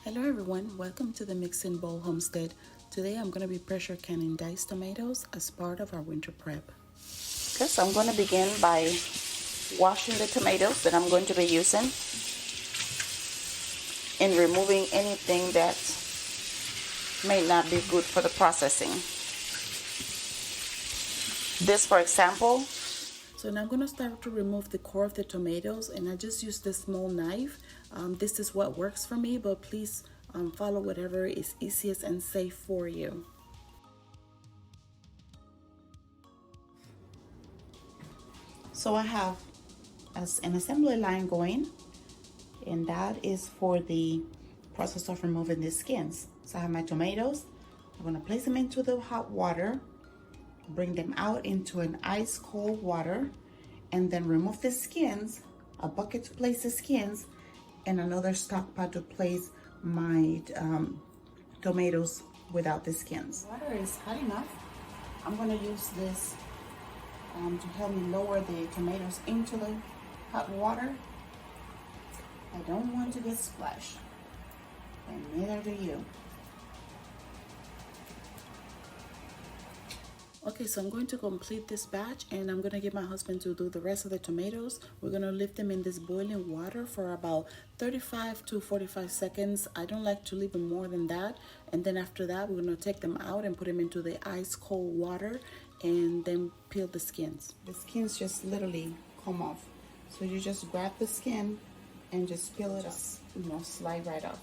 Hello everyone, welcome to the Mixing Bowl Homestead. Today I'm going to be pressure canning diced tomatoes as part of our winter prep. Okay, so I'm going to begin by washing the tomatoes that I'm going to be using and removing anything that may not be good for the processing. This, for example. So now I'm going to start to remove the core of the tomatoes, and I just use this small knife. This is what works for me, but please follow whatever is easiest and safe for you. So I have an assembly line going, and that is for the process of removing the skins. So I have my tomatoes. I'm going to place them into the hot water, bring them out into an ice cold water, and then remove the skins, a bucket to place the skins, and another stock pot to place my tomatoes without the skins. Water is hot enough. I'm going to use this to help me lower the tomatoes into the hot water. I don't want to get splashed, and neither do you. Okay, so I'm going to complete this batch, and I'm going to get my husband to do the rest of the tomatoes. We're going to leave them in this boiling water for about 35 to 45 seconds. I don't like to leave them more than that. And then after that, we're going to take them out and put them into the ice cold water and then peel the skins. The skins just literally come off. So you just grab the skin and just peel it off, slide right off.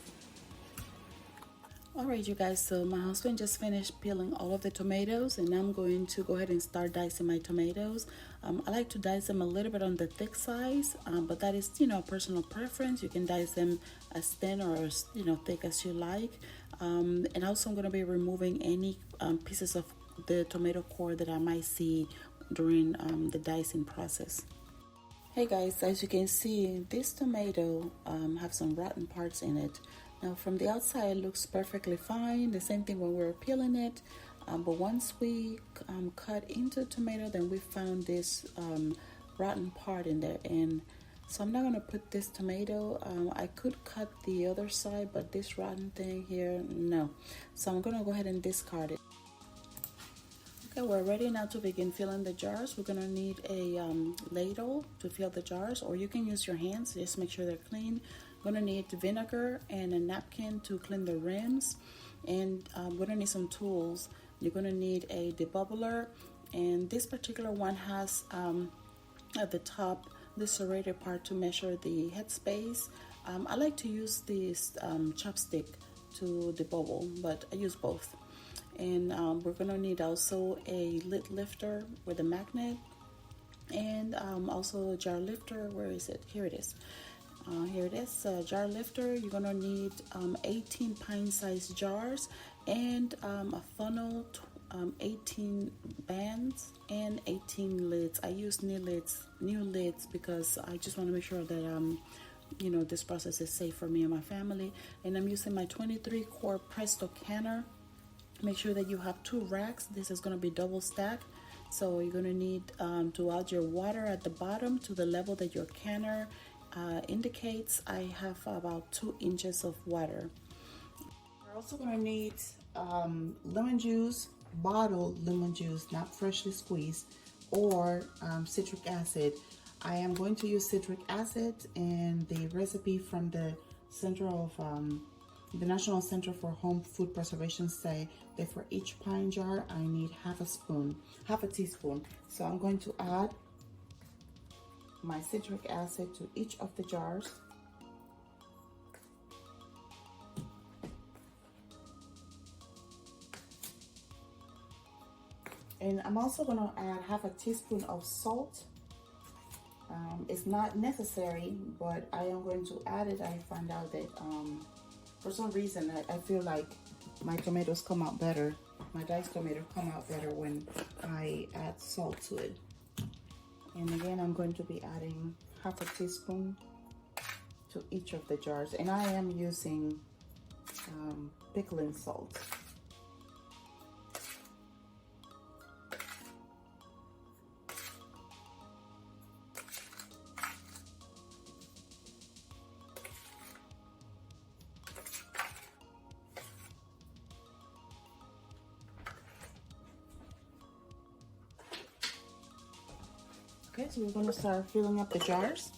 Alright you guys, so my husband just finished peeling all of the tomatoes, and I'm going to go ahead and start dicing my tomatoes. I like to dice them a little bit on the thick size, but that is, personal preference. You can dice them as thin or as, thick as you like. And also I'm going to be removing any pieces of the tomato core that I might see during the dicing process. Hey guys, as you can see, this tomato have some rotten parts in it. Now from the outside it looks perfectly fine, the same thing when we were peeling it, but once we cut into the tomato, then we found this rotten part in there, and so I'm not going to put this tomato. I could cut the other side, but this rotten thing here, no. So I'm going to go ahead and discard it. Okay, we're ready now to begin filling the jars. We're gonna need a ladle to fill the jars, or you can use your hands, just make sure they're clean. We're gonna need vinegar and a napkin to clean the rims, and we're gonna need some tools. You're gonna need a debubbler, and this particular one has at the top the serrated part to measure the headspace. I like to use this chopstick to debubble, but I use both. And we're gonna need also a lid lifter with a magnet, and also a jar lifter. Where is it? Here it is. Here it is, jar lifter. You're gonna need 18 pint-sized jars, and a funnel, 18 bands, and 18 lids. I use new lids because I just want to make sure that this process is safe for me and my family. And I'm using my 23 quart Presto canner. Make sure that you have 2 racks. This is going to be double stacked, so you're going to need to add your water at the bottom to the level that your canner indicates. I have about 2 inches of water. We're also going to need lemon juice, bottled lemon juice, not freshly squeezed, or citric acid. I am going to use citric acid, and the recipe from the Center of the National Center for Home Food Preservation say that for each pint jar, I need half a teaspoon. So I'm going to add my citric acid to each of the jars. And I'm also going to add half a teaspoon of salt. It's not necessary, but I am going to add it. I find out that for some reason, I feel like my tomatoes come out better. My diced tomatoes come out better when I add salt to it. And again, I'm going to be adding half a teaspoon to each of the jars. And I am using pickling salt. so we're going to start filling up the jars.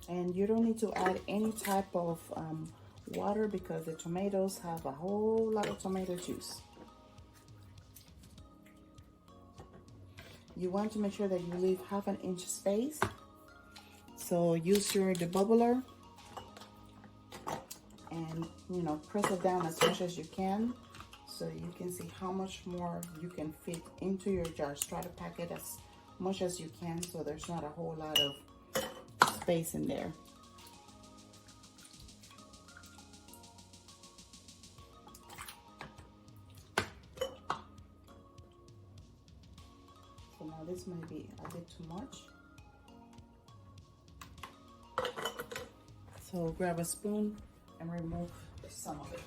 And you don't need to add any type of water because the tomatoes have a whole lot of tomato juice. You want to make sure that you leave 1/2 inch space. So use your debubbler and, you know, press it down as much as you can so you can see how much more you can fit into your jars. Try to pack it as much as you can so there's not a whole lot of space in there. So now this might be a bit too much. So grab a spoon and remove some of it.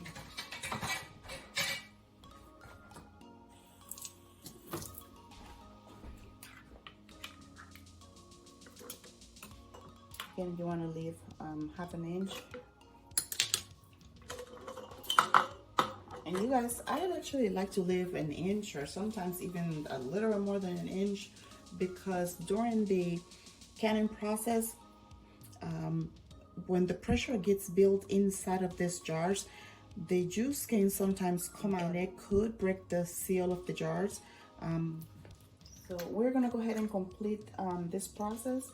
Again, you want to leave 1/2 inch. And you guys, I actually like to leave 1 inch or sometimes even a little more than 1 inch because during the canning process, when the pressure gets built inside of these jars, the juice can sometimes come out and it could break the seal of the jars. So we're gonna go ahead and complete this process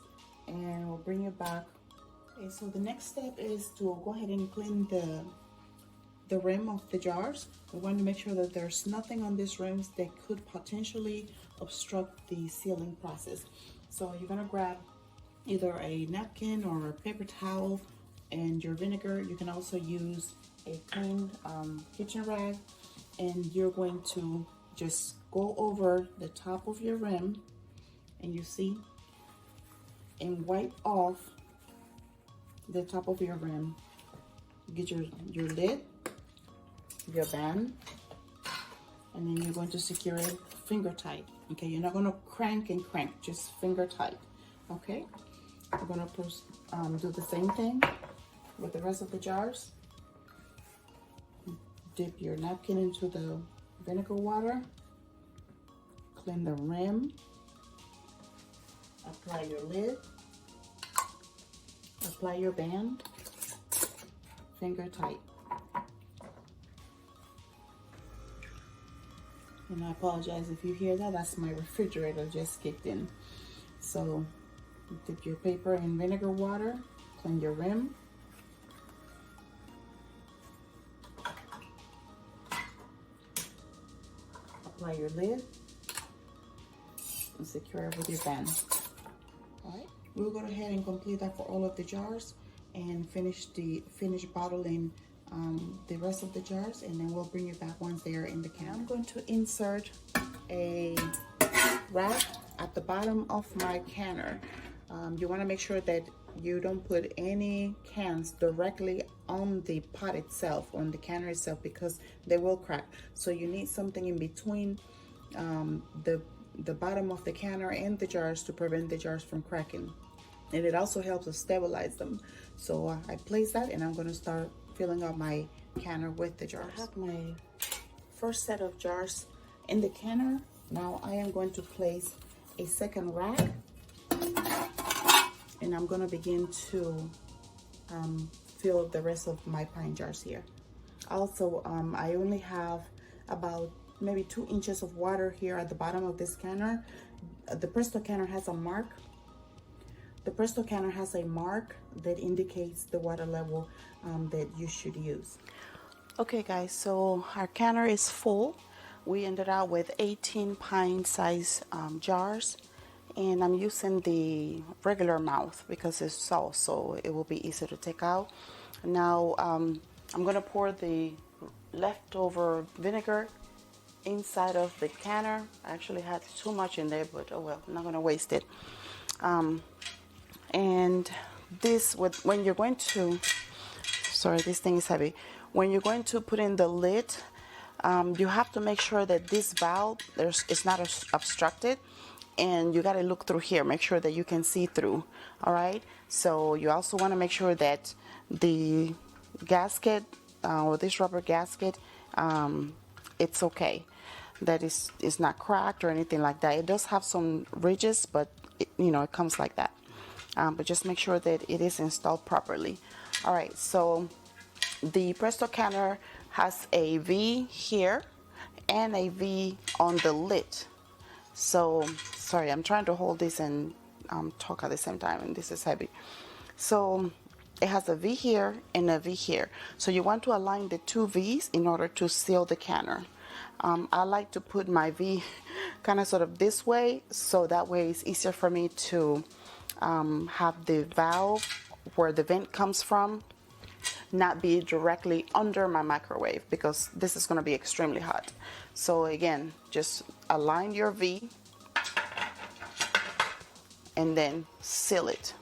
and we'll bring you back. Okay, so the next step is to go ahead and clean the rim of the jars. We want to make sure that there's nothing on these rims that could potentially obstruct the sealing process. So you're gonna grab either a napkin or a paper towel and your vinegar. You can also use a clean kitchen rag, and you're going to just go over the top of your rim, and you see, and wipe off the top of your rim. Get your lid, your band, and then you're going to secure it finger tight. Okay, you're not going to crank and crank, just finger tight. Okay, we're going to do the same thing with the rest of the jars. Dip your napkin into the vinegar water, clean the rim, apply your lid, apply your band, finger tight. And I apologize if you hear that, that's my refrigerator just kicked in. So dip your paper in vinegar water, clean your rim, apply your lid, and secure it with your band. All right, we'll go ahead and complete that for all of the jars and finish bottling the rest of the jars, and then we'll bring you back once they are in the can. I'm going to insert a rack at the bottom of my canner. You want to make sure that you don't put any cans directly on the pot itself, on the canner itself, because they will crack. So you need something in between the bottom of the canner and the jars to prevent the jars from cracking. And it also helps us stabilize them. So I place that, and I'm going to start filling up my canner with the jars. I have my first set of jars in the canner. Now I am going to place a second rack, and I'm going to begin to fill the rest of my pine jars here. Also, I only have about maybe 2 inches of water here at the bottom of this canner. The Presto canner has a mark. The Presto canner has a mark that indicates the water level that you should use. Okay guys, so our canner is full. We ended up with 18 pint size jars, and I'm using the regular mouth because it's salt, so it will be easy to take out. Now I'm gonna pour the leftover vinegar inside of the canner. I actually had too much in there, but oh well, I'm not gonna waste it. And this, when you're going to, sorry, this thing is heavy. When you're going to put in the lid, you have to make sure that this valve it's not obstructed, and you got to look through here, make sure that you can see through. All right, so you also want to make sure that the gasket or this rubber gasket, it's okay. that is not cracked or anything like that. It does have some ridges, but it comes like that. But just make sure that it is installed properly. All right, so the Presto canner has a V here and a V on the lid. So sorry, I'm trying to hold this and talk at the same time, and this is heavy. So it has a V here and a V here. So you want to align the two V's in order to seal the canner. I like to put my V kind of sort of this way, so that way it's easier for me to have the valve where the vent comes from not be directly under my microwave, because this is going to be extremely hot. So again, just align your V and then seal it.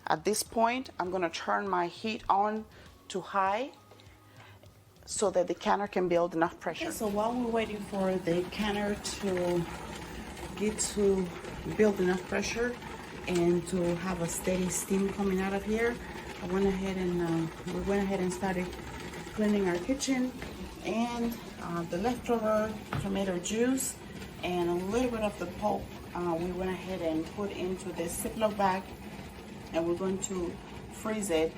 At this point, I'm going to turn my heat on to high so that the canner can build enough pressure. Okay, so while we're waiting for the canner to build enough pressure and to have a steady steam coming out of here, we went ahead and started cleaning our kitchen, and the leftover tomato juice and a little bit of the pulp we went ahead and put into this Ziploc bag, and we're going to freeze it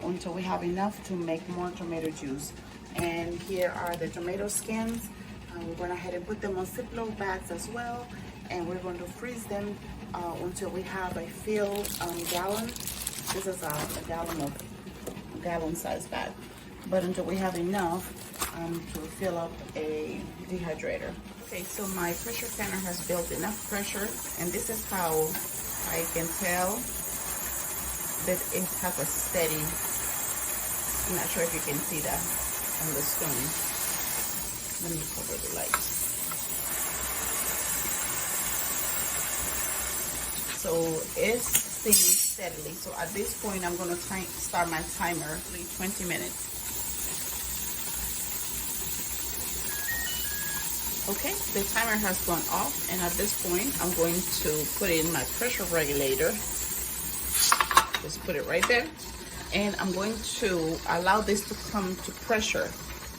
until we have enough to make more tomato juice. And here are the tomato skins. We went ahead and put them on Ziploc bags as well, and we're going to freeze them until we have a filled gallon. This is a gallon size bag, but until we have enough to fill up a dehydrator. Okay, so my pressure canner has built enough pressure, and this is how I can tell that it has a steady. I'm not sure if you can see that on the stone. Let me cover the light. So it's steaming steadily. So at this point, I'm going to start my timer, 20 minutes. Okay, the timer has gone off, and at this point, I'm going to put in my pressure regulator. Just put it right there, and I'm going to allow this to come to pressure.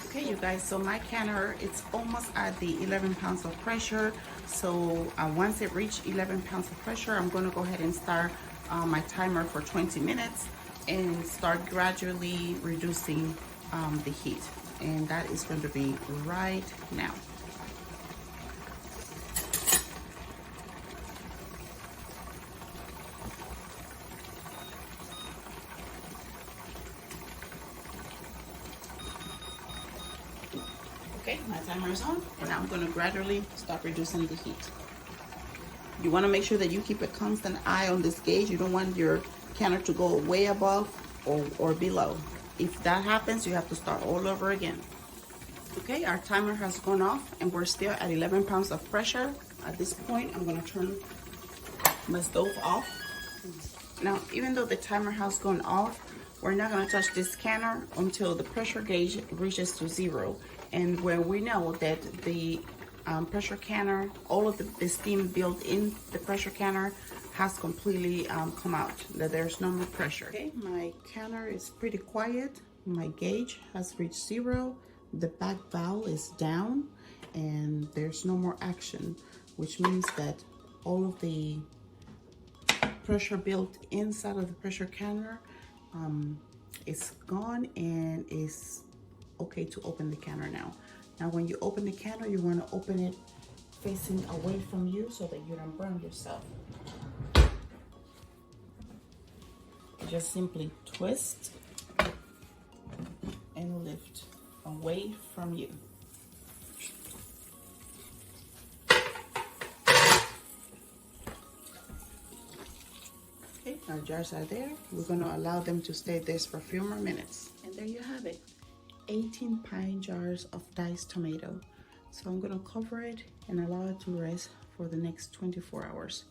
Okay, you guys, so my canner, it's almost at the 11 pounds of pressure. So once it reaches 11 pounds of pressure, I'm going to go ahead and start my timer for 20 minutes and start gradually reducing the heat. And that is going to be right now. Okay, my timer is on, and I'm going to gradually start reducing the heat. You want to make sure that you keep a constant eye on this gauge. You don't want your canner to go way above or below. If that happens, you have to start all over again. Okay, our timer has gone off, and we're still at 11 pounds of pressure. At this point, I'm going to turn my stove off. Now, even though the timer has gone off, we're not going to touch this canner until the pressure gauge reaches to 0. And when we know that the pressure canner, all of the steam built in the pressure canner has completely come out, that there's no more pressure. Okay, my canner is pretty quiet. My gauge has reached 0. The back valve is down, and there's no more action, which means that all of the pressure built inside of the pressure canner is gone, and is okay to open the canner now. Now, when you open the canner, you want to open it facing away from you so that you don't burn yourself. Just simply twist and lift away from you. Okay, our jars are there. We're going to allow them to stay there for a few more minutes. And there you have it. 18 pint jars of diced tomato. So I'm going to cover it and allow it to rest for the next 24 hours.